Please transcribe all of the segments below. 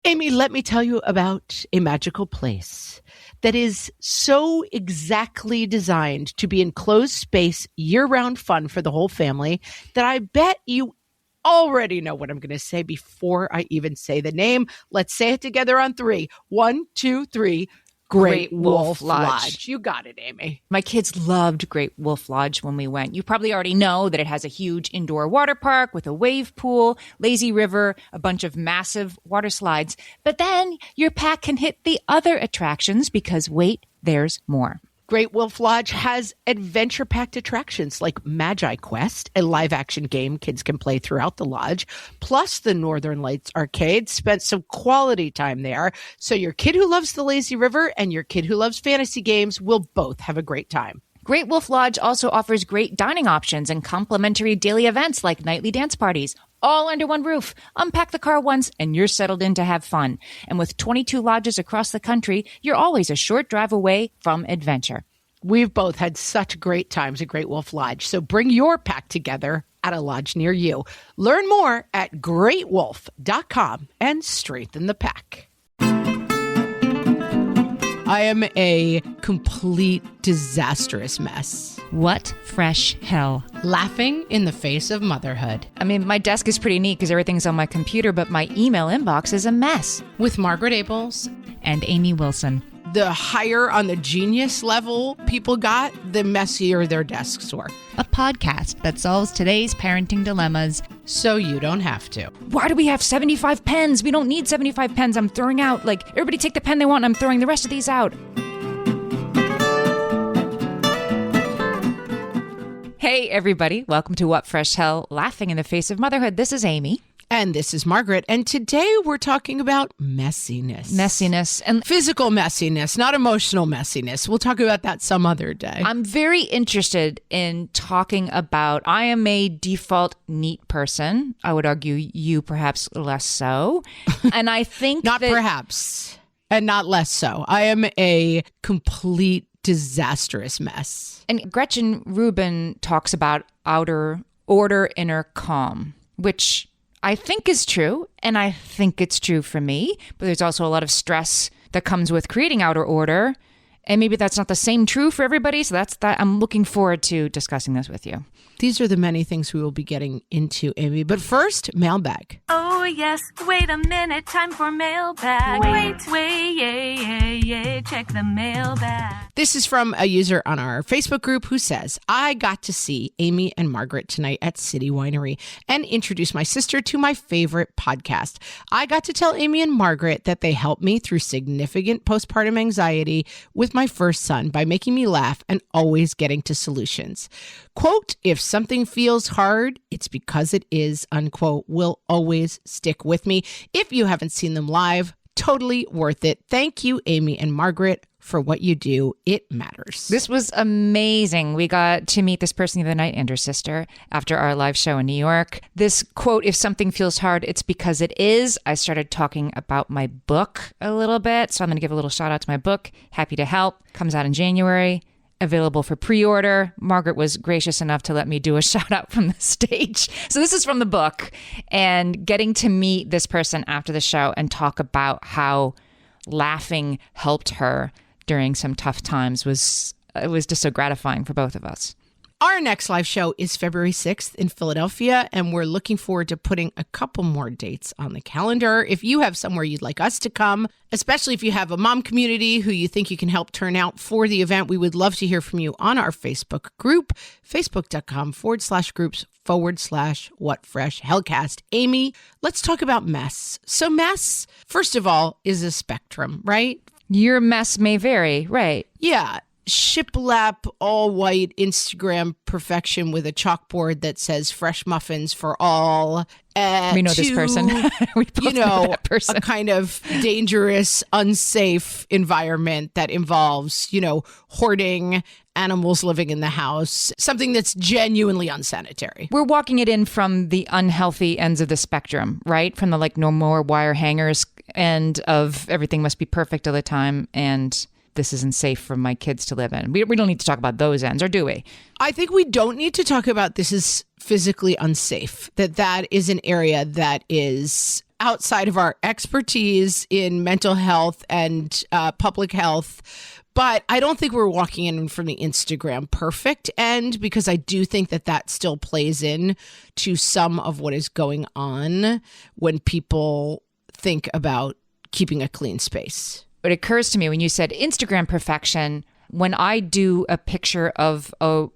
Amy, let me tell you about a magical place that is so exactly designed to be enclosed space, year-round fun for the whole family that I bet you already know what I'm going to say before I even say the name. Let's say it together on 3. 1, 2, 3. Great Wolf Lodge. You got it, Amy. My kids loved Great Wolf Lodge when we went. You probably already know that it has a huge indoor water park with a wave pool, lazy river, a bunch of massive water slides. But then your pack can hit the other attractions because wait, there's more. Great Wolf Lodge has adventure-packed attractions like Magi Quest, a live-action game kids can play throughout the lodge, plus the Northern Lights Arcade. Spent some quality time there, so your kid who loves the lazy river and your kid who loves fantasy games will both have a great time. Great Wolf Lodge also offers great dining options and complimentary daily events like nightly dance parties, all under one roof. Unpack the car once and you're settled in to have fun. And with 22 lodges across the country, you're always a short drive away from adventure. We've both had such great times at Great Wolf Lodge, so bring your pack together at a lodge near you. Learn more at greatwolf.com and strengthen the pack. I am a complete disastrous mess. What fresh hell? Laughing in the face of motherhood. I mean, my desk is pretty neat because everything's on my computer, but my email inbox is a mess. With Margaret Abels and Amy Wilson. The higher on the genius level people got, the messier their desks were. A podcast that solves today's parenting dilemmas so you don't have to. Why do we have 75 pens? We don't need 75 pens. I'm throwing out, everybody take the pen they want and I'm throwing the rest of these out. Hey, everybody. Welcome to What Fresh Hell, Laughing in the Face of Motherhood. This is Amy. And this is Margaret. And today we're talking about messiness. Messiness. And physical messiness, not emotional messiness. We'll talk about that some other day. I'm very interested in talking about, I am a default neat person. I would argue you perhaps less so. And I think not perhaps, and not less so. I am a complete disastrous mess. And Gretchen Rubin talks about outer order, inner calm, which I think is true, and I think it's true for me, but there's also a lot of stress that comes with creating outer order, and maybe that's not the same true for everybody, so that's that. I'm looking forward to discussing this with you. These are the many things we will be getting into, Amy, but first, mailbag. Oh, yes, wait a minute, time for mailbag. Wait, check the mailbag. This is from a user on our Facebook group who says, I got to see Amy and Margaret tonight at City Winery and introduce my sister to my favorite podcast. I got to tell Amy and Margaret that they helped me through significant postpartum anxiety with my first son by making me laugh and always getting to solutions. Quote, if something feels hard, it's because it is, unquote, will always stick with me. If you haven't seen them live, totally worth it. Thank you, Amy and Margaret, for what you do. It matters. This was amazing. We got to meet this person the other night and her sister after our live show in New York. This quote, if something feels hard, it's because it is. I started talking about my book a little bit. So I'm going to give a little shout out to my book, Happy to Help. Comes out in January. Available for pre-order. Margaret was gracious enough to let me do a shout out from the stage. So this is from the book, and getting to meet this person after the show and talk about how laughing helped her during some tough times was just so gratifying for both of us. Our next live show is February 6th in Philadelphia, and we're looking forward to putting a couple more dates on the calendar. If you have somewhere you'd like us to come, especially if you have a mom community who you think you can help turn out for the event, we would love to hear from you on our Facebook group, facebook.com/groups/whatfreshhellcast. Amy, let's talk about mess. So mess, first of all, is a spectrum, right? Your mess may vary, right? Yeah. Shiplap, all white Instagram perfection with a chalkboard that says fresh muffins for all. We know this person. We both know that person. A kind of dangerous, unsafe environment that involves, hoarding, animals living in the house, something that's genuinely unsanitary. We're walking it in from the unhealthy ends of the spectrum, right? From the no more wire hangers end of everything must be perfect all the time and this isn't safe for my kids to live in. We don't need to talk about those ends, or do we? I think we don't need to talk about this is physically unsafe, that is an area that is outside of our expertise in mental health and public health. But I don't think we're walking in from the Instagram perfect end, because I do think that still plays in to some of what is going on when people think about keeping a clean space. It occurs to me when you said Instagram perfection, when I do a picture of a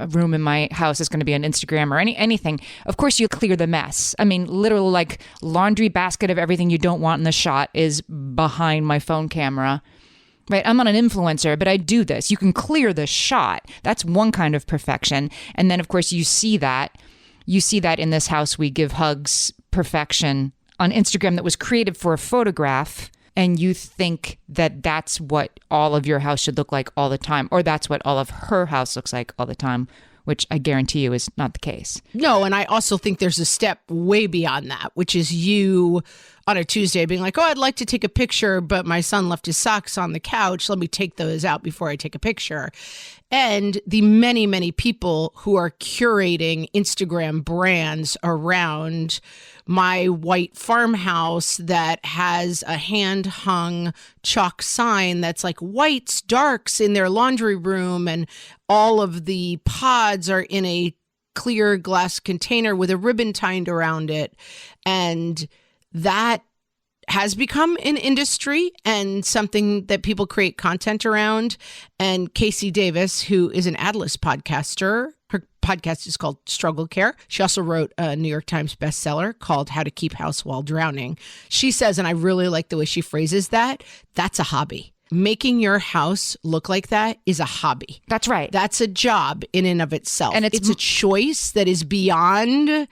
room in my house is going to be on Instagram or anything, of course you clear the mess. I mean, literal like laundry basket of everything you don't want in the shot is behind my phone camera. Right, I'm not an influencer, but I do this. You can clear the shot. That's one kind of perfection. And then, of course, you see that. You see that in this house, we give hugs perfection on Instagram that was created for a photograph. And you think that that's what all of your house should look like all the time, or that's what all of her house looks like all the time, which I guarantee you is not the case. No, and I also think there's a step way beyond that, which is you on a Tuesday being like, oh, I'd like to take a picture, but my son left his socks on the couch. Let me take those out before I take a picture. And the many, many people who are curating Instagram brands around my white farmhouse that has a hand-hung chalk sign that's like whites, darks in their laundry room, and all of the pods are in a clear glass container with a ribbon tied around it. And that has become an industry and something that people create content around. And Casey Davis, who is an Atlas podcaster, her podcast is called Struggle Care. She also wrote a New York Times bestseller called How to Keep House While Drowning. She says, and I really like the way she phrases that, that's a hobby. Making your house look like that is a hobby. That's right. That's a job in and of itself. And it's a choice that is beyond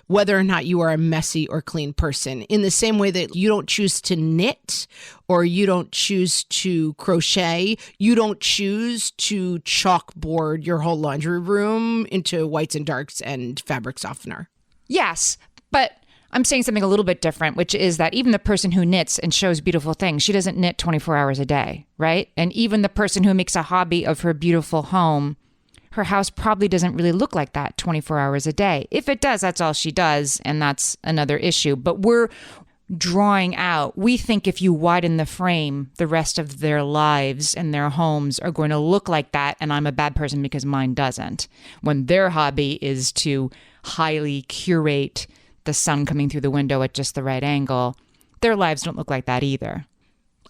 whether or not you are a messy or clean person. In the same way that you don't choose to knit, or you don't choose to crochet, you don't choose to chalkboard your whole laundry room into whites and darks and fabric softener. Yes, but I'm saying something a little bit different, which is that even the person who knits and shows beautiful things, she doesn't knit 24 hours a day, right? And even the person who makes a hobby of her beautiful home, her house probably doesn't really look like that 24 hours a day. If it does, that's all she does, and that's another issue. But we're drawing out. We think if you widen the frame, the rest of their lives and their homes are going to look like that, and I'm a bad person because mine doesn't. When their hobby is to highly curate the sun coming through the window at just the right angle, their lives don't look like that either.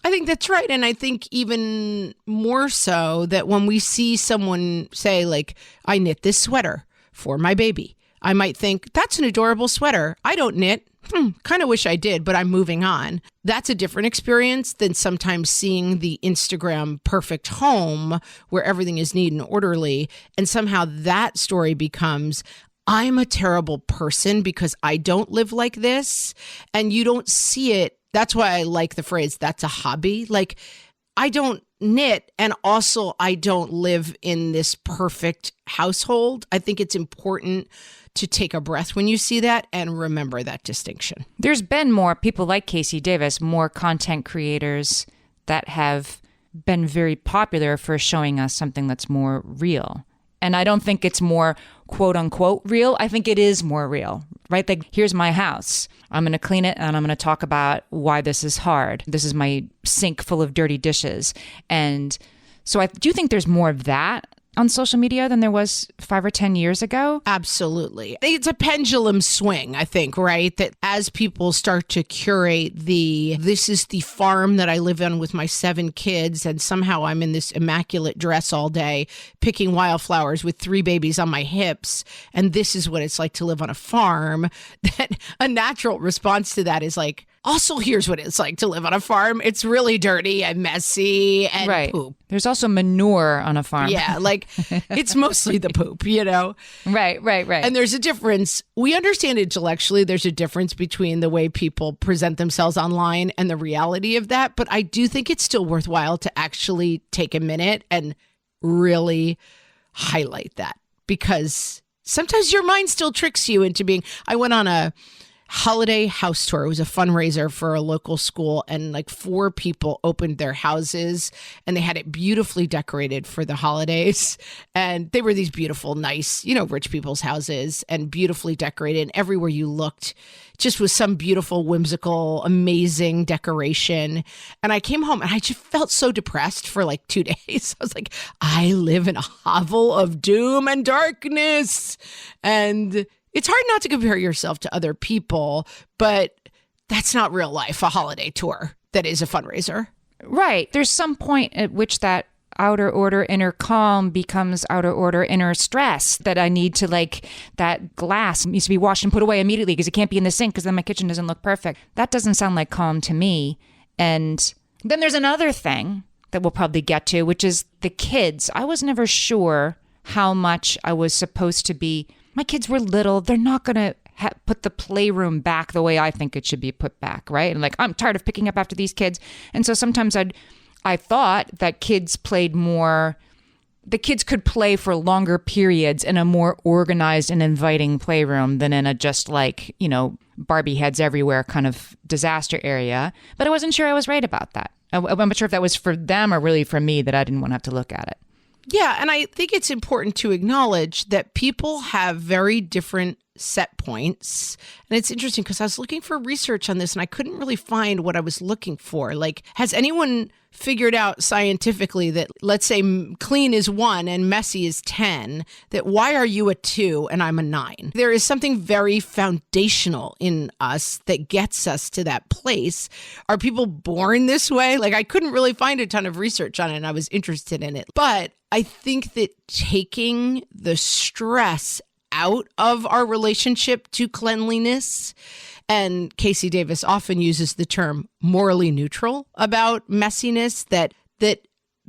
I think that's right. And I think even more so that when we see someone say, like, I knit this sweater for my baby, I might think, that's an adorable sweater. I don't knit. Kind of wish I did, but I'm moving on. That's a different experience than sometimes seeing the Instagram perfect home where everything is neat and orderly. And somehow that story becomes, I'm a terrible person because I don't live like this. And you don't see it. That's why I like the phrase, that's a hobby. Like, I don't knit, and also I don't live in this perfect household. I think it's important to take a breath when you see that and remember that distinction. There's been more people like Casey Davis, more content creators that have been very popular for showing us something that's more real. And I don't think it's more quote unquote real. I think it is more real, right? Like, here's my house. I'm going to clean it and I'm going to talk about why this is hard. This is my sink full of dirty dishes. And so I do think there's more of that on social media than there was 5 or 10 years ago. Absolutely. It's a pendulum swing, I think, right? That as people start to curate this is the farm that I live on with my 7 kids, and somehow I'm in this immaculate dress all day, picking wildflowers with 3 babies on my hips, and this is what it's like to live on a farm, that a natural response to that is like, also, here's what it's like to live on a farm. It's really dirty and messy and poop. There's also manure on a farm. Yeah, like it's mostly the poop, you know? Right. And there's a difference. We understand intellectually there's a difference between the way people present themselves online and the reality of that. But I do think it's still worthwhile to actually take a minute and really highlight that, because sometimes your mind still tricks you into being, I went on a holiday house tour. It was a fundraiser for a local school, and like 4 people opened their houses and they had it beautifully decorated for the holidays. And they were these beautiful, nice, rich people's houses and beautifully decorated. And everywhere you looked just was some beautiful, whimsical, amazing decoration. And I came home and I just felt so depressed for like 2 days. I was like, I live in a hovel of doom and darkness. And it's hard not to compare yourself to other people, but that's not real life, a holiday tour that is a fundraiser. Right. There's some point at which that outer order inner calm becomes outer order inner stress, that I need to, like, that glass needs to be washed and put away immediately because it can't be in the sink because then my kitchen doesn't look perfect. That doesn't sound like calm to me. And then there's another thing that we'll probably get to, which is the kids. I was never sure how much I was supposed to be. My kids were little. They're not going to put the playroom back the way I think it should be put back, right? And like, I'm tired of picking up after these kids. And so sometimes I thought that kids played more, the kids could play for longer periods in a more organized and inviting playroom than in a just like, Barbie heads everywhere kind of disaster area. But I wasn't sure I was right about that. I'm not sure if that was for them or really for me, that I didn't want to have to look at it. Yeah, and I think it's important to acknowledge that people have very different set points. And it's interesting because I was looking for research on this and I couldn't really find what I was looking for. Like, has anyone figured out scientifically that, let's say, clean is 1 and messy is 10, that why are you a 2 and I'm a 9? There is something very foundational in us that gets us to that place. Are people born this way? Like, I couldn't really find a ton of research on it and I was interested in it. But I think that taking the stress out of our relationship to cleanliness, and Casey Davis often uses the term morally neutral about messiness, that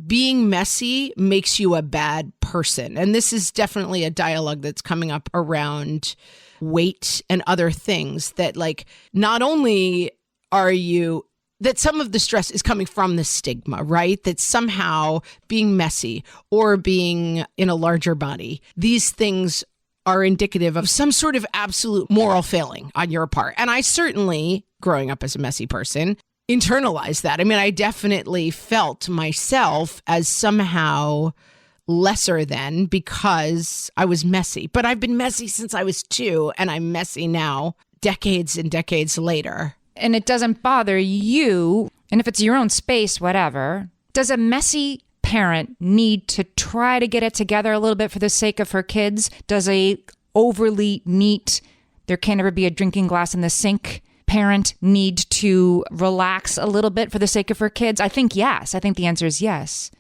being messy makes you a bad person. And this is definitely a dialogue that's coming up around weight and other things, that like, not only are you, that some of the stress is coming from the stigma, right? That somehow being messy or being in a larger body, these things are indicative of some sort of absolute moral failing on your part. And I certainly, growing up as a messy person, internalized that. I mean, I definitely felt myself as somehow lesser than because I was messy. But I've been messy since I was 2, and I'm messy now, decades and decades later. And it doesn't bother you. And if it's your own space, whatever, does a messy parent need to try to get it together a little bit for the sake of her kids? Does a overly neat, there can't ever be a drinking glass in the sink parent need to relax a little bit for the sake of her kids? I think yes. I think the answer is yes.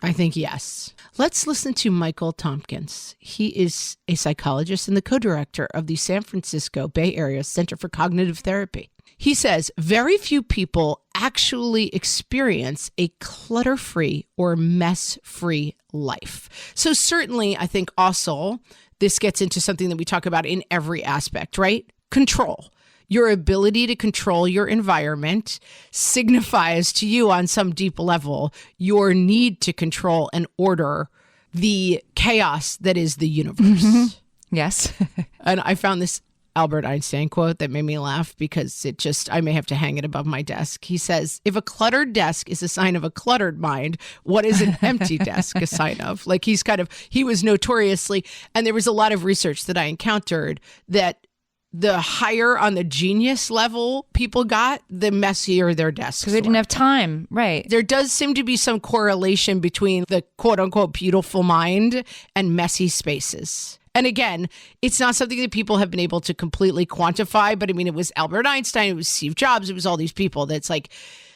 I think yes. Let's listen to Michael Tompkins. He is a psychologist and the co-director of the San Francisco Bay Area Center for Cognitive Therapy. He says very few people actually experience a clutter-free or mess-free life. So certainly, I think also this gets into something that we talk about in every aspect, right? Control. Your ability to control your environment signifies to you on some deep level your need to control and order the chaos that is the universe. Mm-hmm. Yes. And I found this Albert Einstein quote that made me laugh because I may have to hang it above my desk. He says, if a cluttered desk is a sign of a cluttered mind, what is an empty desk a sign of? Like he was notoriously, and there was a lot of research that I encountered that the higher on the genius level people got, the messier their desks. Because they didn't have time, right? There does seem to be some correlation between the quote unquote beautiful mind and messy spaces. And again, it's not something that people have been able to completely quantify, but I mean, it was Albert Einstein, it was Steve Jobs, it was all these people that's like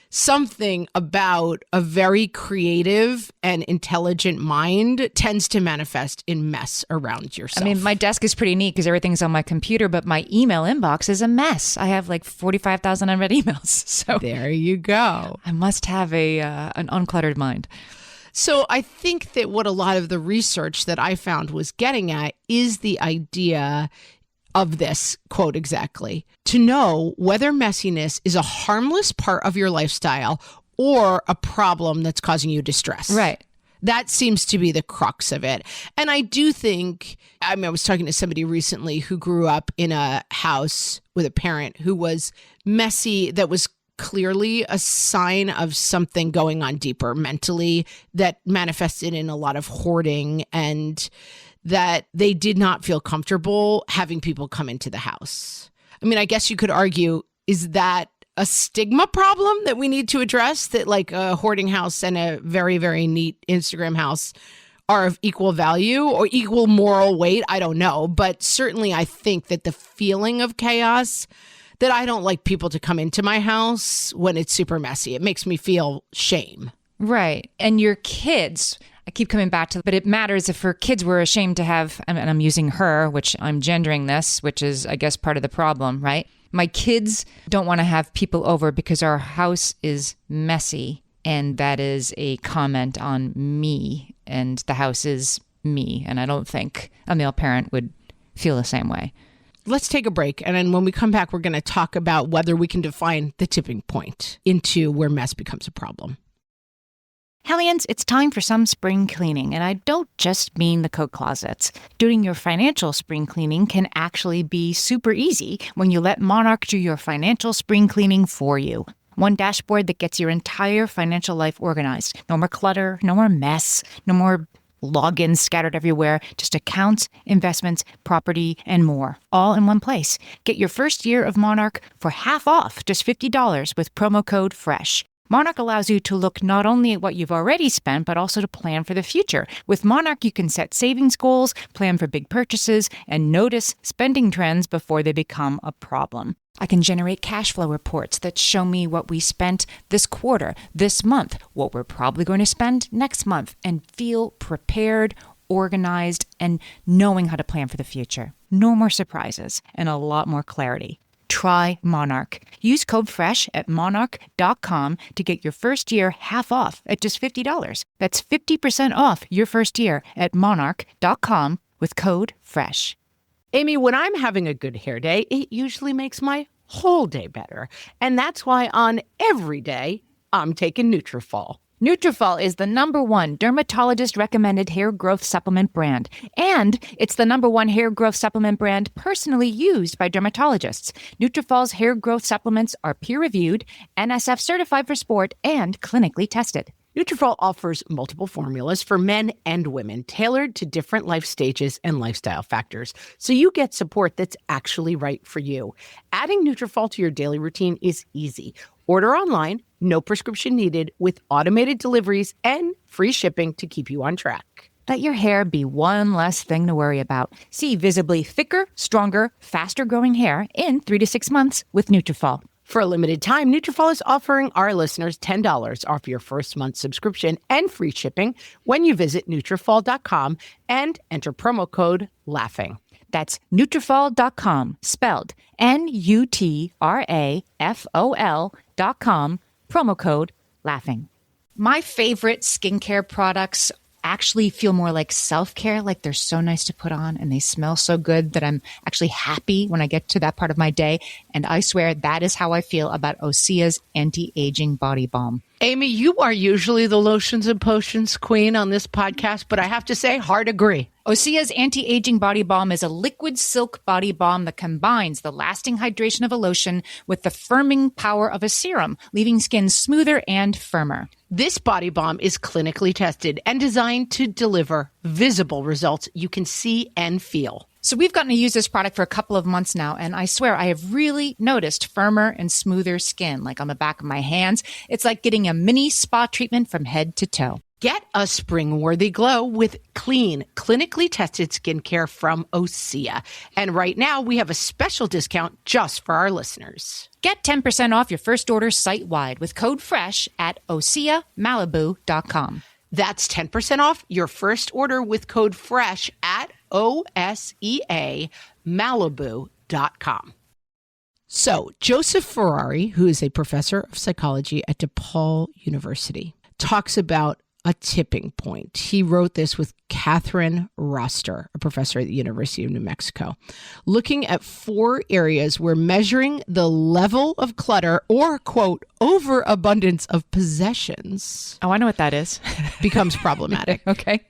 something about a very creative and intelligent mind tends to manifest in mess around yourself. I mean, my desk is pretty neat because everything's on my computer, but my email inbox is a mess. I have like 45,000 unread emails. So there you go. I must have an uncluttered mind. So I think that what a lot of the research that I found was getting at is the idea of this, quote exactly, to know whether messiness is a harmless part of your lifestyle or a problem that's causing you distress. Right. That seems to be the crux of it. And I do think, I was talking to somebody recently who grew up in a house with a parent who was messy, that was clearly a sign of something going on deeper mentally, that manifested in a lot of hoarding, and that they did not feel comfortable having people come into the house. I guess you could argue, is that a stigma problem that we need to address, that like a hoarding house and a very, very neat Instagram house are of equal value or equal moral weight? I don't know. But certainly I think that the feeling of chaos, that I don't like people to come into my house when it's super messy. It makes me feel shame. Right. And your kids, I keep coming back to, but it matters if her kids were ashamed to have, and I'm using her, which I'm gendering this, which is, I guess, part of the problem, right? My kids don't want to have people over because our house is messy, and that is a comment on me, and the house is me, and I don't think a male parent would feel the same way. Let's take a break, and then when we come back, we're going to talk about whether we can define the tipping point into where mess becomes a problem. Hellions, it's time for some spring cleaning, and I don't just mean the coat closets. Doing your financial spring cleaning can actually be super easy when you let Monarch do your financial spring cleaning for you. One dashboard that gets your entire financial life organized. No more clutter, no more mess, no more logins scattered everywhere, just accounts, investments, property, and more, all in one place. Get your first year of Monarch for half off, just $50 with promo code FRESH. Monarch allows you to look not only at what you've already spent, but also to plan for the future. With Monarch, you can set savings goals, plan for big purchases, and notice spending trends before they become a problem. I can generate cash flow reports that show me what we spent this quarter, this month, what we're probably going to spend next month, and feel prepared, organized, and knowing how to plan for the future. No more surprises and a lot more clarity. Try Monarch. Use code FRESH at monarch.com to get your first year half off at just $50. That's 50% off your first year at monarch.com with code FRESH. Amy, when I'm having a good hair day, it usually makes my whole day better. And that's why on every day, I'm taking Nutrafol. Nutrafol is the #1 dermatologist-recommended hair growth supplement brand, and it's the #1 hair growth supplement brand personally used by dermatologists. Nutrafol's hair growth supplements are peer-reviewed, NSF certified for sport, and clinically tested. Nutrafol offers multiple formulas for men and women, tailored to different life stages and lifestyle factors, so you get support that's actually right for you. Adding Nutrafol to your daily routine is easy. Order online, no prescription needed, with automated deliveries and free shipping to keep you on track. Let your hair be one less thing to worry about. See visibly thicker, stronger, faster-growing hair in 3 to 6 months with Nutrafol. For a limited time, Nutrafol is offering our listeners $10 off your first month subscription and free shipping when you visit Nutrafol.com and enter promo code LAUGHING. That's Nutrafol.com, spelled Nutrafol.com, promo code LAUGHING. My favorite skincare products actually feel more like self-care, like they're so nice to put on and they smell so good that I'm actually happy when I get to that part of my day. And I swear that is how I feel about Osea's anti-aging body balm. Amy, you are usually the lotions and potions queen on this podcast, but I have to say, hard agree. Osea's anti-aging body balm is a liquid silk body balm that combines the lasting hydration of a lotion with the firming power of a serum, leaving skin smoother and firmer. This body balm is clinically tested and designed to deliver visible results you can see and feel. So we've gotten to use this product for a couple of months now, and I swear I have really noticed firmer and smoother skin, like on the back of my hands. It's like getting a mini spa treatment from head to toe. Get a spring-worthy glow with clean, clinically tested skincare from Osea. And right now, we have a special discount just for our listeners. Get 10% off your first order site-wide with code FRESH at OseaMalibu.com. That's 10% off your first order with code FRESH at OSEAMalibu.com. So, Joseph Ferrari, who is a professor of psychology at DePaul University, talks about a tipping point. He wrote this with Catherine Roster, a professor at the University of New Mexico, looking at 4 areas where measuring the level of clutter or, quote, overabundance of possessions. Oh, I know what that is. Becomes problematic. Okay.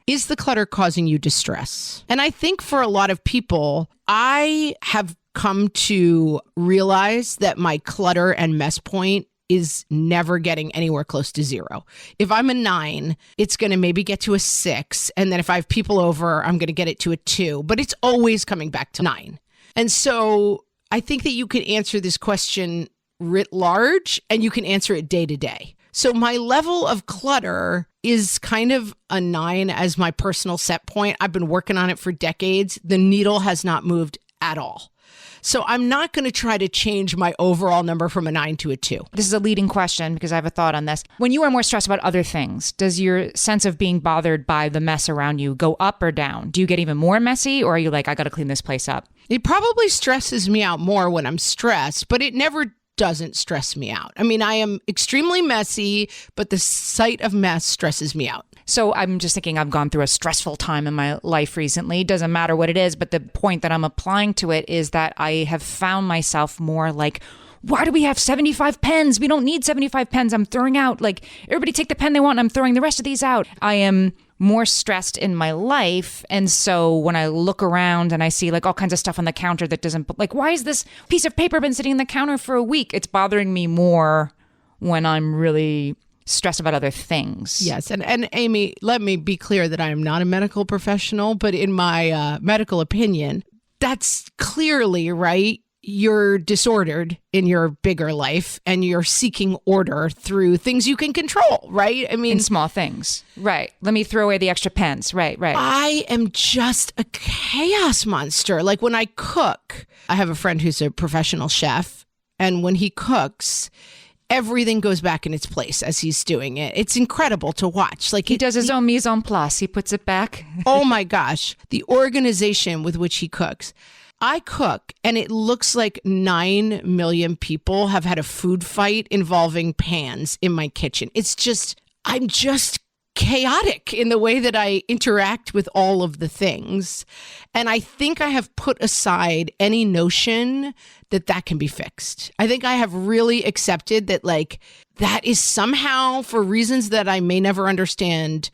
Is the clutter causing you distress? And I think for a lot of people, I have come to realize that my clutter and mess point is never getting anywhere close to 0. If I'm a 9, it's going to maybe get to a 6. And then if I have people over, I'm going to get it to a 2. But it's always coming back to 9. And so I think that you could answer this question writ large, and you can answer it day to day. So my level of clutter is kind of a 9 as my personal set point. I've been working on it for decades. The needle has not moved at all. So I'm not going to try to change my overall number from a 9 to a 2. This is a leading question because I have a thought on this. When you are more stressed about other things, does your sense of being bothered by the mess around you go up or down? Do you get even more messy, or are you like, I got to clean this place up? It probably stresses me out more when I'm stressed, but it never doesn't stress me out. I mean, I am extremely messy, but the sight of mess stresses me out. So I'm just thinking I've gone through a stressful time in my life recently. Doesn't matter what it is, but the point that I'm applying to it is that I have found myself more like, why do we have 75 pens? We don't need 75 pens. I'm throwing out, like, everybody take the pen they want and I'm throwing the rest of these out. I am more stressed in my life. And so when I look around and I see like all kinds of stuff on the counter that doesn't, like, why is this piece of paper been sitting on the counter for a week? It's bothering me more when I'm really stressed about other things. Yes. And Amy, let me be clear that I am not a medical professional, but in my medical opinion, that's clearly right. You're disordered in your bigger life and you're seeking order through things you can control, right? I mean, in small things. Right. Let me throw away the extra pens. Right. I am just a chaos monster. Like when I cook, I have a friend who's a professional chef, and when he cooks, everything goes back in its place as he's doing it. It's incredible to watch. Like he does his own mise en place. He puts it back. Oh my gosh. The organization with which he cooks. I cook and it looks like 9 million people have had a food fight involving pans in my kitchen. I'm just chaotic in the way that I interact with all of the things. And I think I have put aside any notion that can be fixed. I think I have really accepted that, like, that is somehow, for reasons that I may never understand,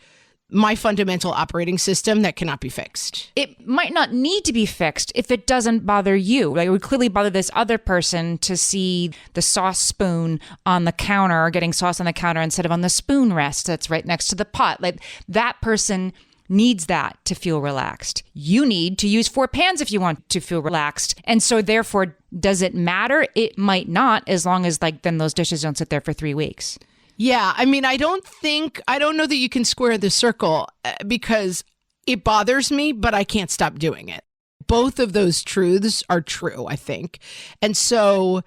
my fundamental operating system that cannot be fixed. It might not need to be fixed if it doesn't bother you. Like, it would clearly bother this other person to see the sauce spoon on the counter, getting sauce on the counter instead of on the spoon rest that's right next to the pot. Like, that person needs that to feel relaxed. You need to use 4 pans if you want to feel relaxed. And so therefore, does it matter? It might not, as long as, like, then those dishes don't sit there for 3 weeks. Yeah, I mean, I don't know that you can square the circle because it bothers me, but I can't stop doing it. Both of those truths are true, I think. And so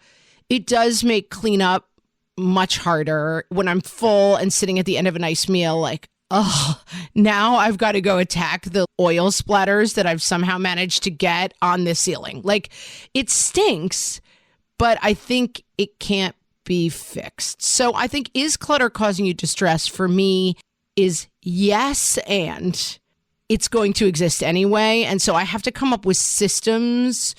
it does make cleanup much harder when I'm full and sitting at the end of a nice meal, like, oh, now I've got to go attack the oil splatters that I've somehow managed to get on the ceiling. Like, it stinks, but I think it can't be fixed. So I think, is clutter causing you distress? For me, is yes, and it's going to exist anyway. And so I have to come up with systems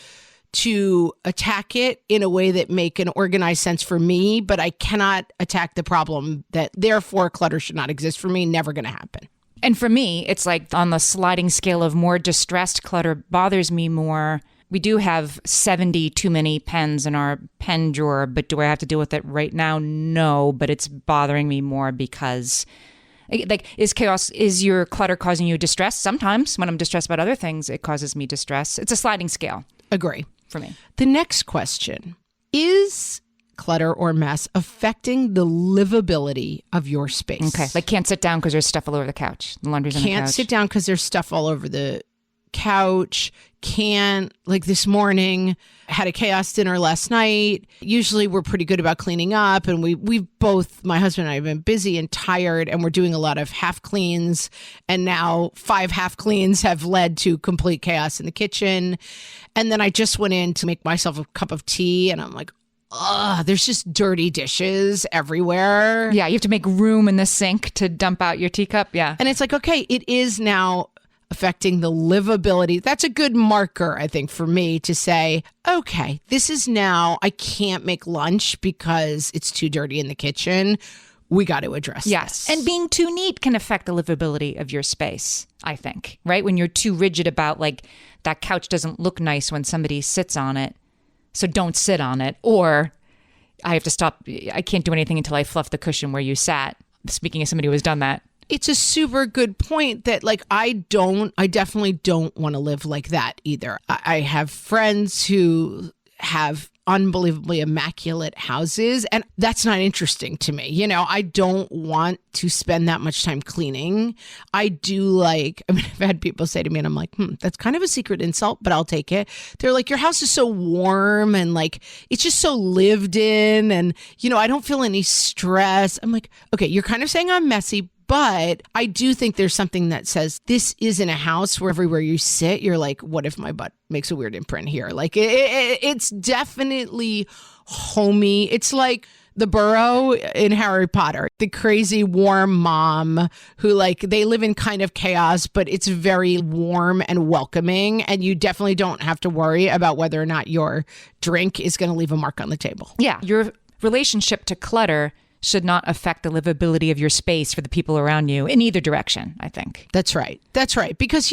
to attack it in a way that make an organized sense for me, but I cannot attack the problem that therefore clutter should not exist for me. Never going to happen. And for me, it's like on the sliding scale of more distressed clutter bothers me more. We do have 70 too many pens in our pen drawer, but do I have to deal with it right now? No, but it's bothering me more because, like, is your clutter causing you distress? Sometimes when I'm distressed about other things, it causes me distress. It's a sliding scale. Agree. For me. The next question, is clutter or mess affecting the livability of your space? Okay. Like, can't sit down because there's stuff all over the couch. The laundry's on the couch. Can't sit down because there's stuff all over the couch. Can't, like this morning, had a chaos dinner last night. Usually we're pretty good about cleaning up, and we've both, my husband and I, have been busy and tired, and we're doing a lot of half cleans, and now 5 half cleans have led to complete chaos in the kitchen. And then I just went in to make myself a cup of tea, and I'm like, there's just dirty dishes everywhere. Yeah, you have to make room in the sink to dump out your teacup. Yeah. And it's like, okay, it is now affecting the livability. That's a good marker, I think, for me to say, okay, this is now, I can't make lunch because it's too dirty in the kitchen. We got to address Yes. this. And being too neat can affect the livability of your space, I think, right? When you're too rigid about like that couch doesn't look nice when somebody sits on it, so don't sit on it. Or I have to stop. I can't do anything until I fluff the cushion where you sat. Speaking as somebody who has done that. It's a super good point that like, I definitely don't want to live like that either. I have friends who have unbelievably immaculate houses, and that's not interesting to me. You know, I don't want to spend that much time cleaning. I've had people say to me, and I'm like, that's kind of a secret insult, but I'll take it. They're like, your house is so warm and like, it's just so lived in, and, you know, I don't feel any stress. I'm like, okay, you're kind of saying I'm messy, but I do think there's something that says this isn't a house where everywhere you sit, you're like, what if my butt makes a weird imprint here? Like it's definitely homey. It's like the burrow in Harry Potter, the crazy warm mom who like, they live in kind of chaos, but it's very warm and welcoming. And you definitely don't have to worry about whether or not your drink is going to leave a mark on the table. Yeah. Your relationship to clutter should not affect the livability of your space for the people around you in either direction, I think. That's right. That's right. Because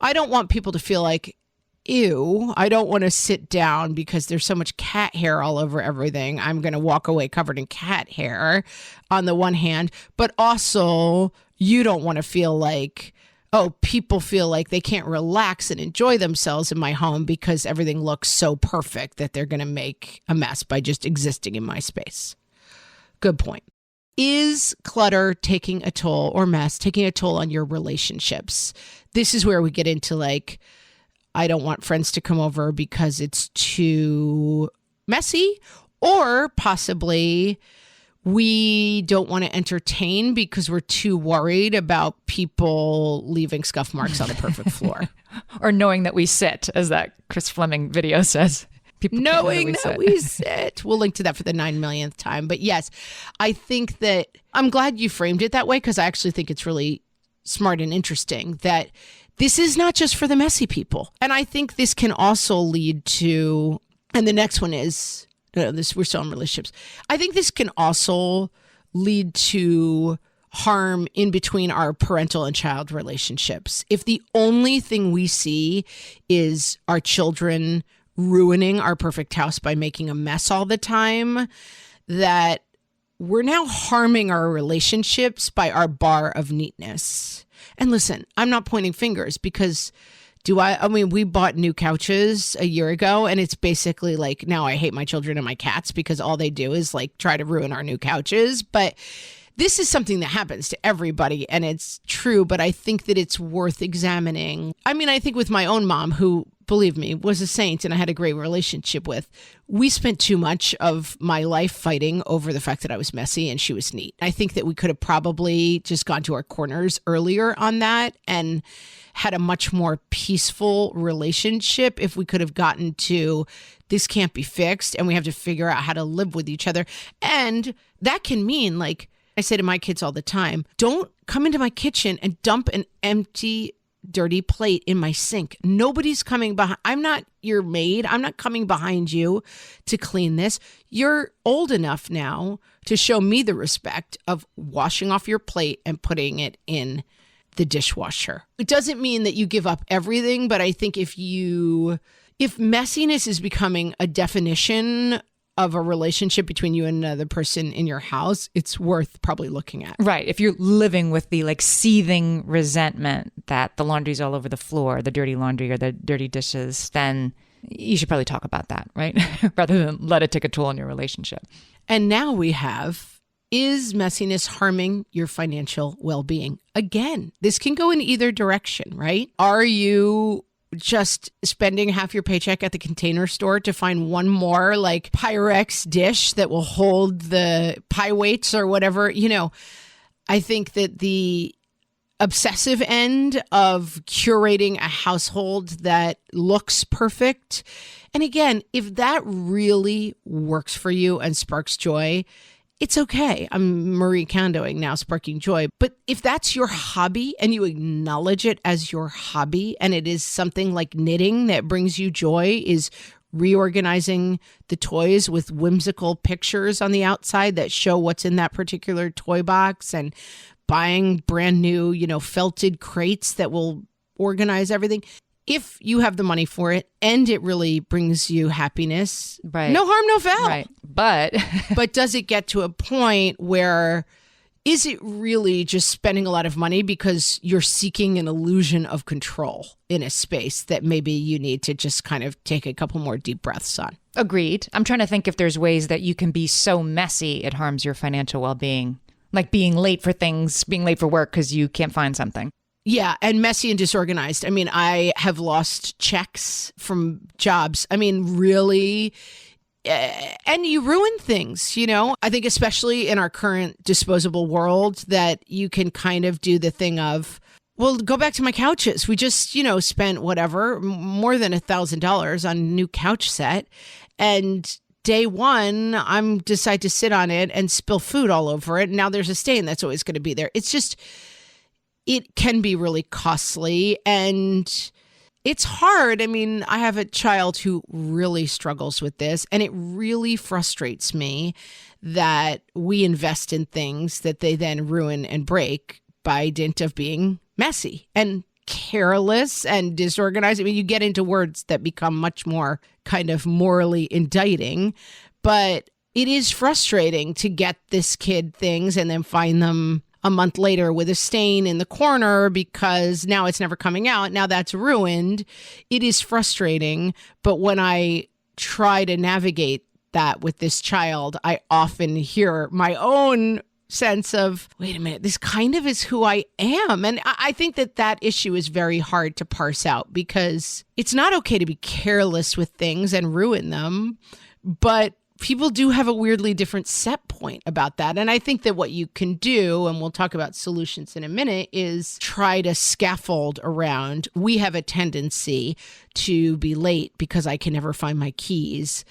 I don't want people to feel like, ew, I don't want to sit down because there's so much cat hair all over everything. I'm going to walk away covered in cat hair on the one hand, but also you don't want to feel like, oh, people feel like they can't relax and enjoy themselves in my home because everything looks so perfect that they're going to make a mess by just existing in my space. Good point. Is clutter taking a toll on your relationships? This is where we get into like, I don't want friends to come over because it's too messy, or possibly we don't want to entertain because we're too worried about people leaving scuff marks on the perfect floor. Or knowing that we sit, as that Chris Fleming video says. People Knowing that we sit. We'll link to that for the 9 millionth time. But yes, I think that I'm glad you framed it that way, because I actually think it's really smart and interesting that this is not just for the messy people. And I think this can also lead to, and the next one is, we're still in relationships. I think this can also lead to harm in between our parental and child relationships. If the only thing we see is our children ruining our perfect house by making a mess all the time, that we're now harming our relationships by our bar of neatness. And listen, I'm not pointing fingers because we bought new couches a year ago, and it's basically like, now I hate my children and my cats because all they do is like try to ruin our new couches. But this is something that happens to everybody, and it's true, but I think that it's worth examining. I mean, I think with my own mom, who, believe me, was a saint and I had a great relationship with, we spent too much of my life fighting over the fact that I was messy and she was neat. I think that we could have probably just gone to our corners earlier on that and had a much more peaceful relationship if we could have gotten to, this can't be fixed and we have to figure out how to live with each other. And that can mean, like I say to my kids all the time, don't come into my kitchen and dump an empty, dirty plate in my sink. Nobody's coming behind. I'm not your maid. I'm not coming behind you to clean this. You're old enough now to show me the respect of washing off your plate and putting it in the dishwasher. It doesn't mean that you give up everything, but I think if messiness is becoming a definition of a relationship between you and another person in your house, it's worth probably looking at. Right. If you're living with the like seething resentment that the laundry's all over the floor, the dirty laundry or the dirty dishes, then you should probably talk about that, right? Rather than let it take a toll on your relationship. And now we have, is messiness harming your financial well-being? Again, this can go in either direction, right? Are you just spending half your paycheck at the Container Store to find one more like Pyrex dish that will hold the pie weights or whatever? You know, I think that the obsessive end of curating a household that looks perfect And again, if that really works for you and sparks joy, it's okay. I'm Marie Kondoing now, sparking joy. But if that's your hobby and you acknowledge it as your hobby, and it is something like knitting that brings you joy, is reorganizing the toys with whimsical pictures on the outside that show what's in that particular toy box, and buying brand new, felted crates that will organize everything. If you have the money for it and it really brings you happiness, right. No harm, no foul. Right. But but does it get to a point where is it really just spending a lot of money because you're seeking an illusion of control in a space that maybe you need to just kind of take a couple more deep breaths on? Agreed. I'm trying to think if there's ways that you can be so messy it harms your financial well-being, like being late for things, being late for work because you can't find something. Yeah, and messy and disorganized. I mean, I have lost checks from jobs. I mean, really, and you ruin things, I think especially in our current disposable world that you can kind of do the thing of, well, go back to my couches. We just, spent whatever, more than $1,000 on a new couch set. And day one, I'm decide to sit on it and spill food all over it. And now there's a stain that's always going to be there. It's just, it can be really costly and it's hard. I mean, I have a child who really struggles with this, and it really frustrates me that we invest in things that they then ruin and break by dint of being messy and careless and disorganized. I mean, you get into words that become much more kind of morally indicting, but it is frustrating to get this kid things and then find them a month later with a stain in the corner because now it's never coming out. Now that's ruined. It is frustrating. But when I try to navigate that with this child, I often hear my own sense of, wait a minute, this kind of is who I am. And I think that issue is very hard to parse out because it's not okay to be careless with things and ruin them. But people do have a weirdly different set point about that. And I think that what you can do, and we'll talk about solutions in a minute, is try to scaffold around, we have a tendency to be late because I can never find my keys.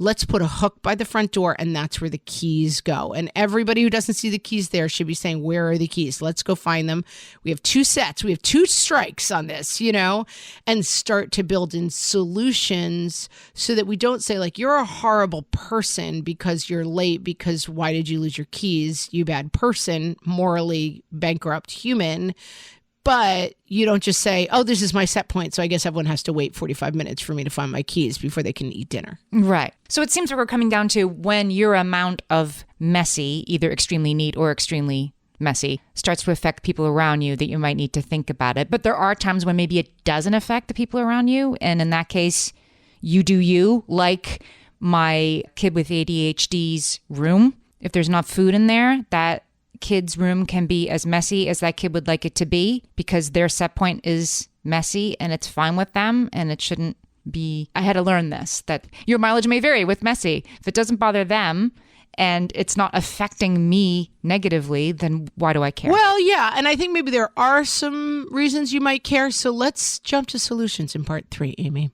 Let's put a hook by the front door and that's where the keys go. And everybody who doesn't see the keys there should be saying, where are the keys? Let's go find them. We have 2 sets. We have 2 strikes on this, and start to build in solutions so that we don't say like, you're a horrible person because you're late because why did you lose your keys? You bad person, morally bankrupt human. But you don't just say, oh, this is my set point, so I guess everyone has to wait 45 minutes for me to find my keys before they can eat dinner. Right. So it seems like we're coming down to when your amount of messy, either extremely neat or extremely messy, starts to affect people around you, that you might need to think about it. But there are times when maybe it doesn't affect the people around you. And in that case, you do you, like my kid with ADHD's room. If there's not food in there, that kid's room can be as messy as that kid would like it to be because their set point is messy and it's fine with them and it shouldn't be. I had to learn this, that your mileage may vary with messy. If it doesn't bother them and it's not affecting me negatively, then why do I care? Well, yeah. And I think maybe there are some reasons you might care. So let's jump to solutions in part 3, Amy.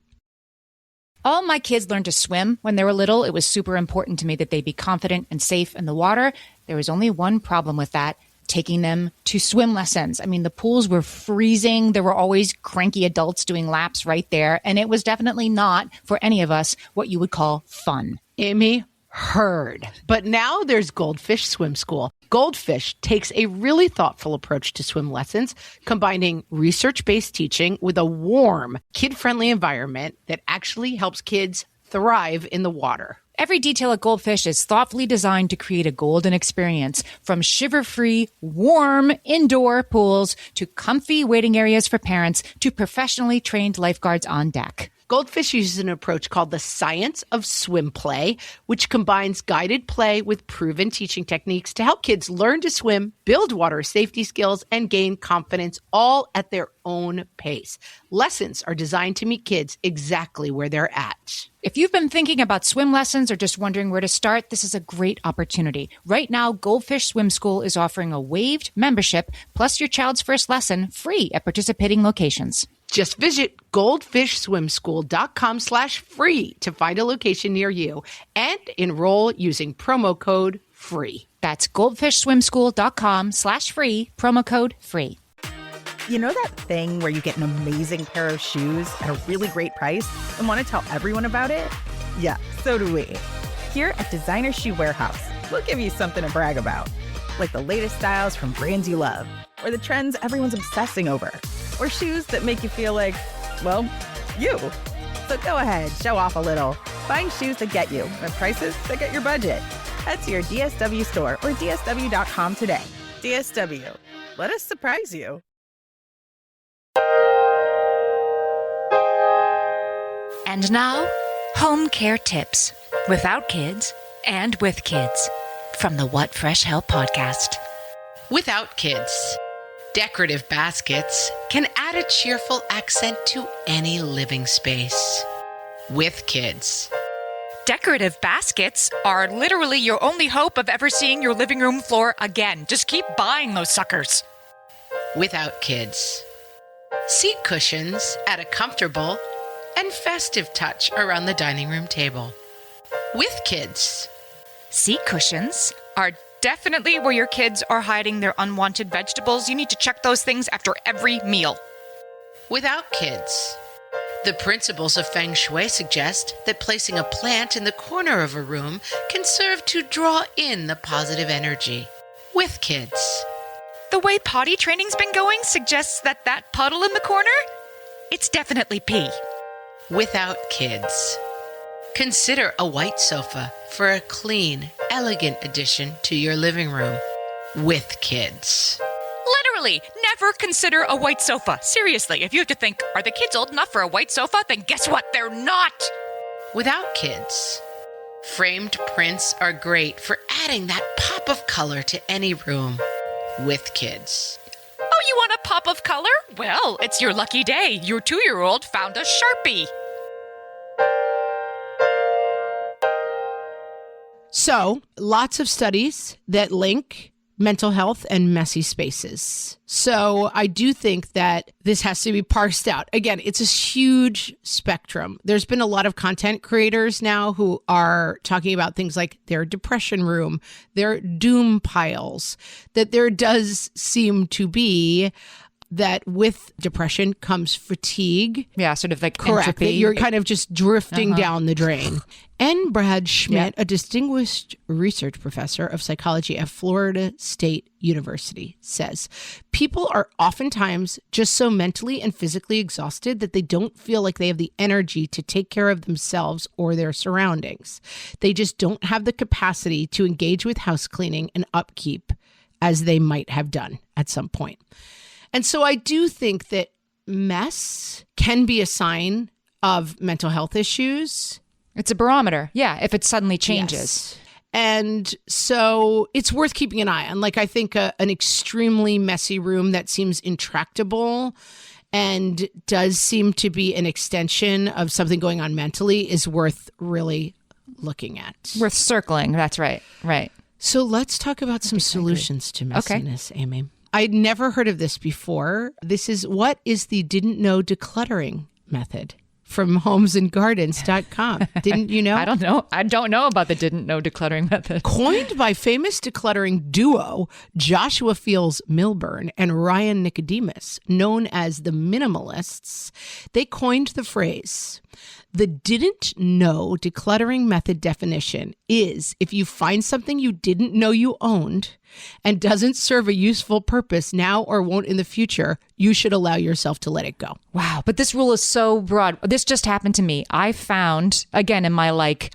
All my kids learned to swim when they were little. It was super important to me that they be confident and safe in the water. There was only one problem with that, taking them to swim lessons. I mean, the pools were freezing. There were always cranky adults doing laps right there. And it was definitely not, for any of us, what you would call fun. Amy, heard. But now there's Goldfish Swim School. Goldfish takes a really thoughtful approach to swim lessons, combining research-based teaching with a warm, kid-friendly environment that actually helps kids thrive in the water. Every detail at Goldfish is thoughtfully designed to create a golden experience, from shiver-free, warm indoor pools to comfy waiting areas for parents to professionally trained lifeguards on deck. Goldfish uses an approach called the science of swim play, which combines guided play with proven teaching techniques to help kids learn to swim, build water safety skills, and gain confidence, all at their own pace. Lessons are designed to meet kids exactly where they're at. If you've been thinking about swim lessons or just wondering where to start, this is a great opportunity. Right now, Goldfish Swim School is offering a waived membership plus your child's first lesson free at participating locations. Just visit goldfishswimschool.com/free to find a location near you and enroll using promo code FREE. That's goldfishswimschool.com/free, promo code FREE. You know that thing where you get an amazing pair of shoes at a really great price and want to tell everyone about it? Yeah, so do we. Here at Designer Shoe Warehouse, we'll give you something to brag about, like the latest styles from brands you love, or the trends everyone's obsessing over, or shoes that make you feel like, well, you. So go ahead, show off a little. Find shoes that get you at prices that get your budget. Head to your DSW store or DSW.com today. DSW, let us surprise you. And now, home care tips. Without kids and with kids. From the What Fresh Hell podcast. Without kids, decorative baskets can add a cheerful accent to any living space. With kids, Decorative baskets are literally your only hope of ever seeing your living room floor again. Just keep buying those suckers. without kids, seat cushions add a comfortable and festive touch around the dining room table. With kids, Seat cushions are definitely where your kids are hiding their unwanted vegetables. You need to check those things after every meal. without kids, the principles of Feng Shui suggest that placing a plant in the corner of a room can serve to draw in the positive energy. With kids, The way potty training's been going suggests that that puddle in the corner, it's definitely pee. without kids, consider a white sofa for a clean, elegant addition to your living room. With kids, Literally, never consider a white sofa. Seriously, if you have to think, are the kids old enough for a white sofa? Then guess what? They're not. without kids, framed prints are great for adding that pop of color to any room. With kids, Oh, you want a pop of color? Well, it's your lucky day. Your 2-year-old found a Sharpie. so lots of studies that link mental health and messy spaces. So I do think that this has to be parsed out. Again, it's a huge spectrum. There's been a lot of content creators now who are talking about things like their depression room, their doom piles, that there does seem to be that with depression comes fatigue. Yeah, sort of like Correct. entropy. That you're kind of just drifting down the drain. And Brad Schmidt, a distinguished research professor of psychology at Florida State University, says people are oftentimes just so mentally and physically exhausted that they don't feel like they have the energy to take care of themselves or their surroundings. They just don't have the capacity to engage with house cleaning and upkeep as they might have done at some point. And so I do think that mess can be a sign of mental health issues. It's a barometer. Yeah, if it suddenly changes. Yes. And so it's worth keeping an eye on. Like, I think an extremely messy room that seems intractable and does seem to be an extension of something going on mentally is worth really looking at. Worth circling. That's right. Right. So let's talk about some solutions to messiness, Amy. I'd never heard of this before. What is the didn't know decluttering method from homesandgardens.com. Didn't you know? I don't know. I don't know about the didn't know decluttering method. Coined by famous decluttering duo Joshua Fields Milburn and Ryan Nicodemus, known as the Minimalists, they coined the phrase. The didn't know decluttering method definition is if you find something you didn't know you owned and doesn't serve a useful purpose now or won't in the future, you should allow yourself to let it go. Wow. But this rule is so broad. This just happened to me. I found, again, in my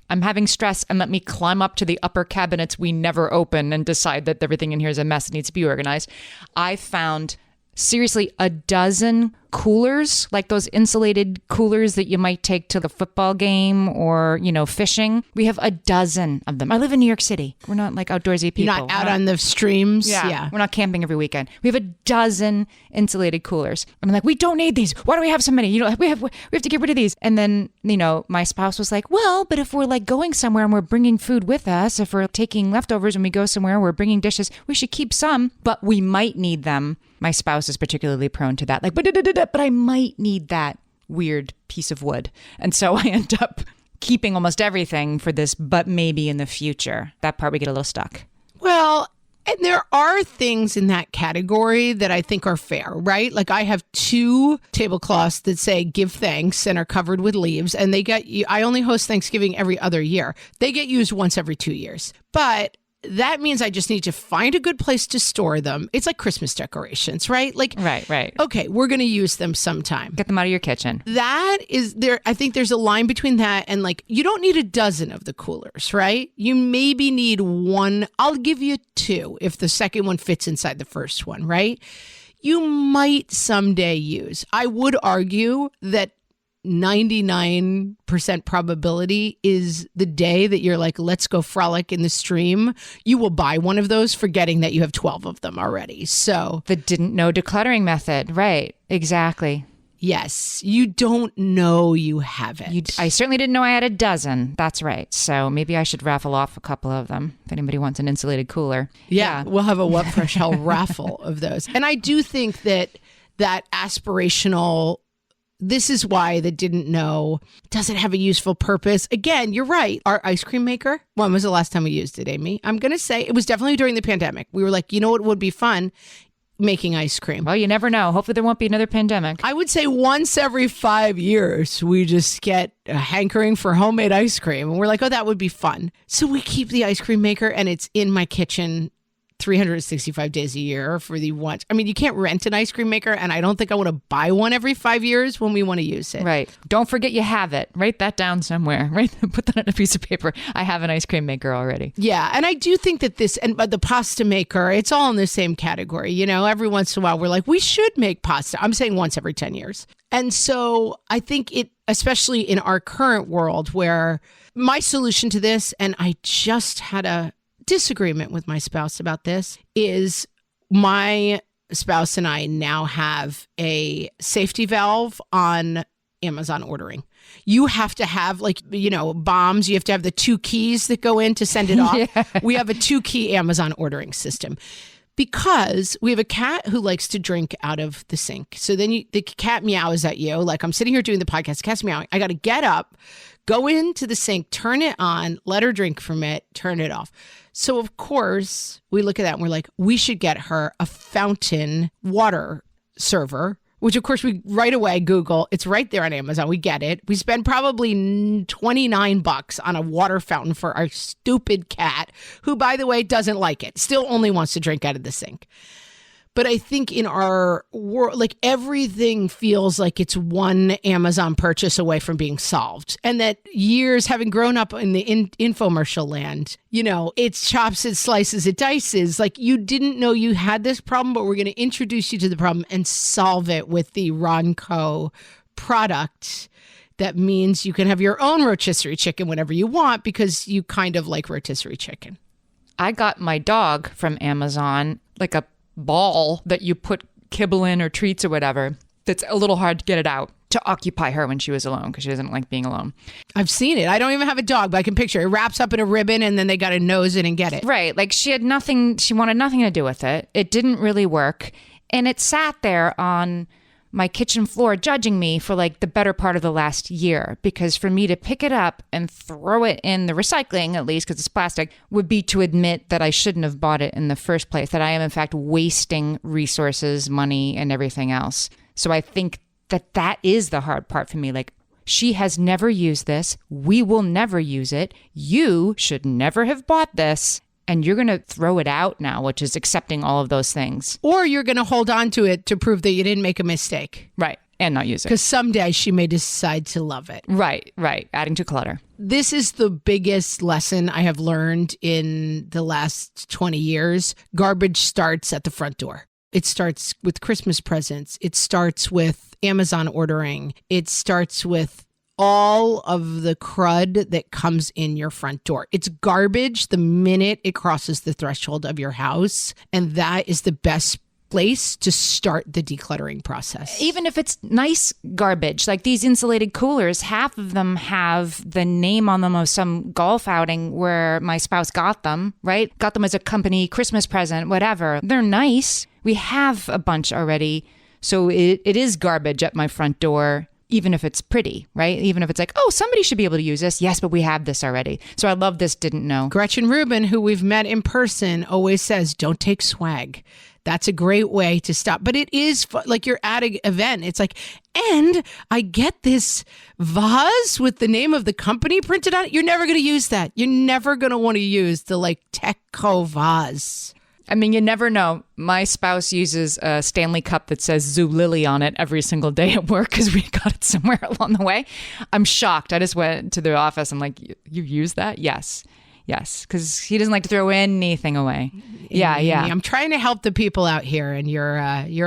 I'm having stress and let me climb up to the upper cabinets we never open and decide that everything in here is a mess and needs to be organized. I found seriously a dozen coolers, like those insulated coolers that you might take to the football game or, fishing. We have a dozen of them. I live in New York City. We're not like outdoorsy people. You're not out on the streams. Yeah. We're not camping every weekend. We have a dozen insulated coolers. I'm like, we don't need these. Why do we have so many? We have to get rid of these. And then, my spouse was like, well, but if we're like going somewhere and we're bringing food with us, if we're taking leftovers when we go somewhere, we're bringing dishes, we should keep some, but we might need them. My spouse is particularly prone to that. Like, but it, but I might need that weird piece of wood. And so I end up keeping almost everything for this, but maybe in the future. That part we get a little stuck. Well, and there are things in that category that I think are fair, right? Like I have 2 tablecloths that say give thanks and are covered with leaves, and I only host Thanksgiving every other year. They get used once every 2 years. But that means I just need to find a good place to store them. It's like Christmas decorations, right? Like, Right. Okay, we're going to use them sometime. Get them out of your kitchen. That is there. I think there's a line between that and like, you don't need a dozen of the coolers, right? You maybe need 1. I'll give you 2 if the second one fits inside the first one, right? You might someday use. I would argue that 99% probability is the day that you're like, let's go frolic in the stream, you will buy one of those, forgetting that you have 12 of them already. So The didn't know decluttering method. Right. Exactly. yes, you don't know you have it. I certainly didn't know I had a dozen. That's right. So maybe I should raffle off a couple of them if anybody wants an insulated cooler. Yeah, we'll have a What Fresh Hell raffle of those. And I do think that aspirational, this is why the didn't know doesn't have a useful purpose. Again, you're right. Our ice cream maker, when was the last time we used it, Amy? I'm going to say it was definitely during the pandemic. We were like, you know what would be fun? Making ice cream. Well, you never know. Hopefully there won't be another pandemic. I would say once every 5 years, we just get a hankering for homemade ice cream. And we're like, oh, that would be fun. So we keep the ice cream maker and it's in my kitchen 365 days a year for the once. I mean, you can't rent an ice cream maker, and I don't think I want to buy one every 5 years when we want to use it. Right. Don't forget you have it. Write that down somewhere. Right. Put that on a piece of paper. I have an ice cream maker already. Yeah. And I do think that but the pasta maker, it's all in the same category. You know, every once in a while, we're like, we should make pasta. I'm saying once every 10 years. And so I think especially in our current world where my solution to this, and I just had a disagreement with my spouse about this, is my spouse and I now have a safety valve on Amazon ordering. You have to have bombs. You have to have the 2 keys that go in to send it off. Yeah. We have a 2-key Amazon ordering system because we have a cat who likes to drink out of the sink. So then the cat meows at you. Like I'm sitting here doing the podcast, the cat's meowing. I got to get up, go into the sink, turn it on, let her drink from it, turn it off. So, of course, we look at that and we're like, we should get her a fountain water server, which, of course, we right away Google. It's right there on Amazon. We get it. We spend probably $29 on a water fountain for our stupid cat, who, by the way, doesn't like it. Still only wants to drink out of the sink. But I think in our world, like everything feels like it's one Amazon purchase away from being solved. And that years having grown up in the infomercial land, you know, it's chops, it slices, it dices. Like you didn't know you had this problem, but we're going to introduce you to the problem and solve it with the Ronco product. That means you can have your own rotisserie chicken whenever you want because you kind of like rotisserie chicken. I got my dog from Amazon, like a ball that you put kibble in or treats or whatever that's a little hard to get it out to occupy her when she was alone because she doesn't like being alone. I've seen it. I don't even have a dog, but I can picture it. It wraps up in a ribbon and then they got to nose it and get it. Right. Like she wanted nothing to do with it. It didn't really work. And it sat there on my kitchen floor judging me for like the better part of the last year, because for me to pick it up and throw it in the recycling, at least because it's plastic, would be to admit that I shouldn't have bought it in the first place, that I am in fact wasting resources, money, and everything else. So I think that is the hard part for me. Like, she has never used this. We will never use it. You should never have bought this. And you're going to throw it out now, which is accepting all of those things. Or you're going to hold on to it to prove that you didn't make a mistake. Right. And not use it. Because someday she may decide to love it. Right. Adding to clutter. This is the biggest lesson I have learned in the last 20 years. Garbage starts at the front door. It starts with Christmas presents. It starts with Amazon ordering. It starts with all of the crud that comes in your front door. It's garbage the minute it crosses the threshold of your house. And that is the best place to start the decluttering process. Even if it's nice garbage, like these insulated coolers, half of them have the name on them of some golf outing where my spouse got them, right? Got them as a company Christmas present, whatever. They're nice. We have a bunch already. So it is garbage at my front door, even if it's pretty, right? Even if it's like, oh, somebody should be able to use this. Yes, but we have this already. So I love this didn't know. Gretchen Rubin, who we've met in person, always says, don't take swag. That's a great way to stop. But it is like you're at an event. It's like, and I get this vase with the name of the company printed on it. You're never going to use that. You're never going to want to use the like Teco vase. I mean, you never know. My spouse uses a Stanley cup that says Zulily on it every single day at work because we got it somewhere along the way. I'm shocked. I just went to the office. I'm like, you use that? Yes. Yes. Because he doesn't like to throw anything away. Yeah. I'm trying to help the people out here and you're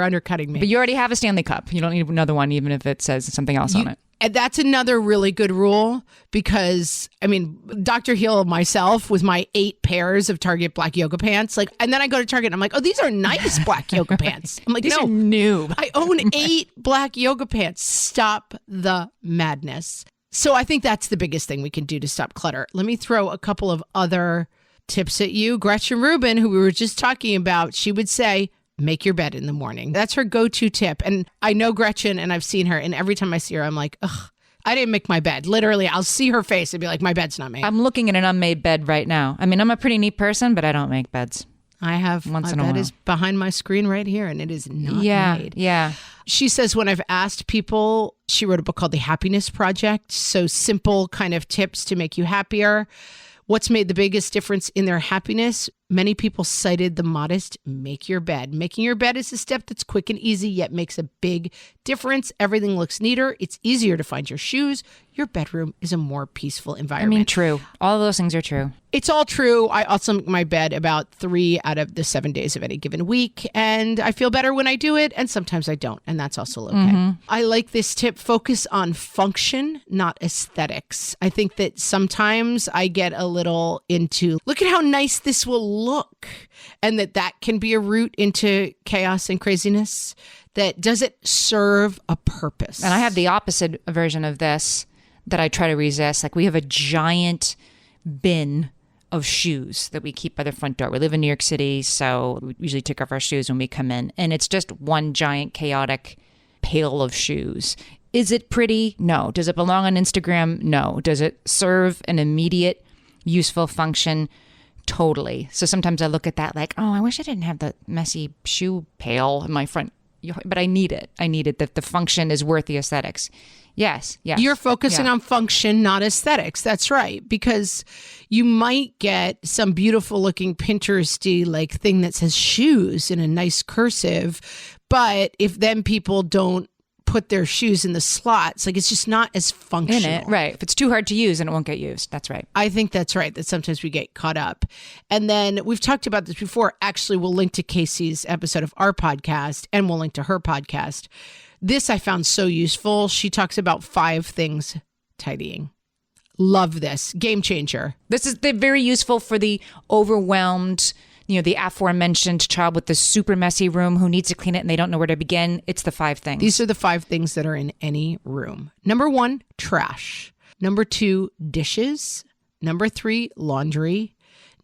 undercutting me. But you already have a Stanley cup. You don't need another one, even if it says something else on it. And that's another really good rule because, I mean, Dr. Hill, myself, with my 8 pairs of Target black yoga pants, like, and then I go to Target and I'm like, oh, these are nice black yoga pants. I'm like, these no, are new. I own 8 black yoga pants. Stop the madness. So I think that's the biggest thing we can do to stop clutter. Let me throw a couple of other tips at you. Gretchen Rubin, who we were just talking about, she would say, make your bed in the morning. That's her go-to tip. And I know Gretchen and I've seen her. And every time I see her, I'm like, ugh, I didn't make my bed. Literally, I'll see her face and be like, my bed's not made. I'm looking at an unmade bed right now. I mean, I'm a pretty neat person, but I don't make beds. I have. Once my in a bed while. is behind my screen right here and it is not made. Yeah. She says when I've asked people, she wrote a book called The Happiness Project. So simple kind of tips to make you happier. What's made the biggest difference in their happiness? Many people cited the modest make your bed. Making your bed is a step that's quick and easy, yet makes a big difference. Everything looks neater. It's easier to find your shoes. Your bedroom is a more peaceful I environment. mean, true. All of those things are true. It's all true. I also make my bed about 3 out of the 7 days of any given week. And I feel better when I do it. And sometimes I don't. And that's also okay. I like this tip. Focus on function, not aesthetics. I think that sometimes I get a little into, look at how nice this will look. And that can be a route into chaos and craziness. That does it serve a purpose? And I have the opposite version of this that I try to resist. Like we have a giant bin of shoes that we keep by the front door. We live in New York City, so we usually take off our shoes when we come in. And it's just one giant chaotic pail of shoes. Is it pretty? No. Does it belong on Instagram? No. Does it serve an immediate, useful function? Totally. So sometimes I look at that like, oh, I wish I didn't have the messy shoe pail in my front. But I need it. I need it. That the function is worth the aesthetics. Yes. You're focusing on function, not aesthetics. That's right. Because you might get some beautiful looking Pinteresty like thing that says shoes in a nice cursive. But if then people don't put their shoes in the slots, like it's just not as functional. In it, right. If it's too hard to use, then it won't get used. That's right. I think that's right, that sometimes we get caught up. And then we've talked about this before. Actually, we'll link to Casey's episode of our podcast and we'll link to her podcast. This I found so useful. She talks about 5 things tidying. Love this. Game changer. This is very useful for the overwhelmed, the aforementioned child with the super messy room who needs to clean it and they don't know where to begin. It's the 5 things. These are the 5 things that are in any room. Number 1, trash. Number 2, dishes. Number 3, laundry.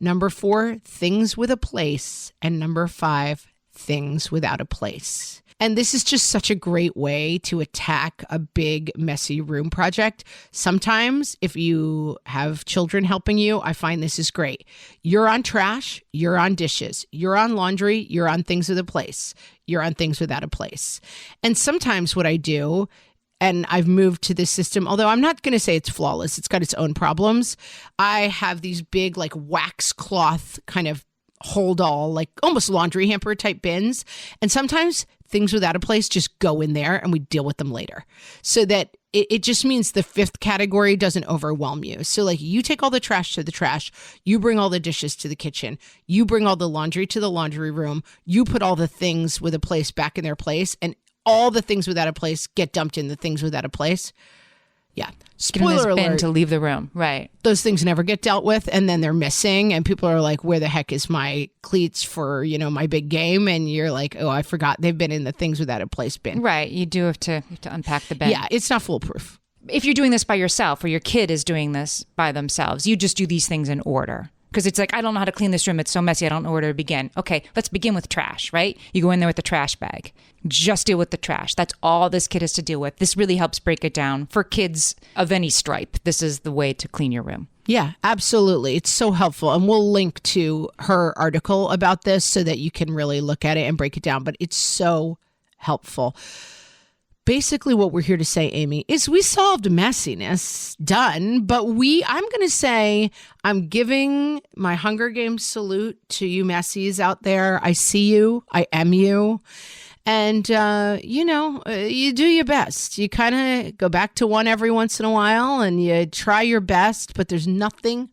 Number 4, things with a place. And number 5, things without a place. And this is just such a great way to attack a big, messy room project. Sometimes if you have children helping you, I find this is great. You're on trash, you're on dishes, you're on laundry, you're on things with a place, you're on things without a place. And sometimes what I do, and I've moved to this system, although I'm not going to say it's flawless, it's got its own problems. I have these big like wax cloth kind of hold all, like almost laundry hamper type bins. And sometimes things without a place just go in there and we deal with them later. So that it just means the 5th category doesn't overwhelm you. So like you take all the trash to the trash, you bring all the dishes to the kitchen, you bring all the laundry to the laundry room, you put all the things with a place back in their place, and all the things without a place get dumped in the things without a place. Yeah. Spoiler bin alert. to leave the room. Right. Those things never get dealt with and then they're missing and people are like, where the heck is my cleats for, my big game? And you're like, oh, I forgot they've been in the things without a place bin. Right. You do have to unpack the bin. Yeah. It's not foolproof. If you're doing this by yourself or your kid is doing this by themselves, you just do these things in order. Because it's like, I don't know how to clean this room. It's so messy. I don't know where to begin. Okay, let's begin with trash, right? You go in there with the trash bag. Just deal with the trash. That's all this kid has to deal with. This really helps break it down for kids of any stripe. This is the way to clean your room. Yeah, absolutely. It's so helpful. And we'll link to her article about this so that you can really look at it and break it down. But it's so helpful. Basically, what we're here to say, Amy, is we solved messiness, done. But I'm going to say I'm giving my Hunger Games salute to you messies out there. I see you. I am you. And, you do your best. You kind of go back to one every once in a while and you try your best, but there's nothing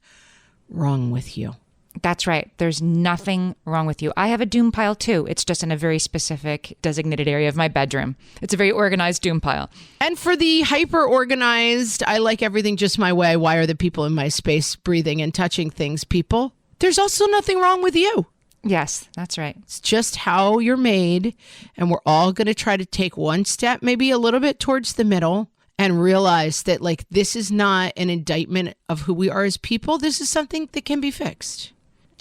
wrong with you. That's right. There's nothing wrong with you. I have a doom pile too. It's just in a very specific designated area of my bedroom. It's a very organized doom pile. And for the hyper organized, I like everything just my way. Why are the people in my space breathing and touching things, people? There's also nothing wrong with you. Yes, that's right. It's just how you're made. And we're all going to try to take one step, maybe a little bit towards the middle, and realize that this is not an indictment of who we are as people. This is something that can be fixed.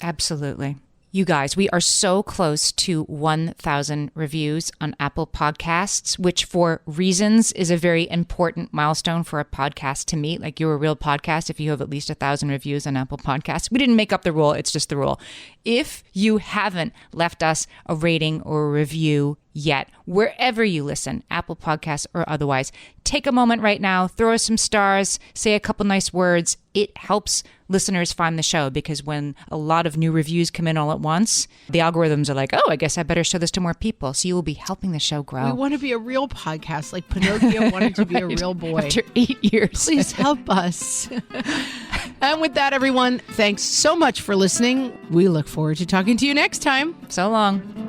Absolutely. You guys, we are so close to 1,000 reviews on Apple Podcasts, which for reasons is a very important milestone for a podcast to meet. Like, you're a real podcast if you have at least 1,000 reviews on Apple Podcasts. We didn't make up the rule. It's just the rule. If you haven't left us a rating or a review yet, wherever you listen, Apple Podcasts or otherwise, take a moment right now, throw us some stars, say a couple nice words. It helps listeners find the show, because when a lot of new reviews come in all at once, the algorithms are like, oh, I guess I better show this to more people. So you will be helping the show grow. We want to be a real podcast, like Pinocchio wanted to be a real boy. After 8 years. Please help us. And with that, everyone, thanks so much for listening. We look forward to talking to you next time. So long.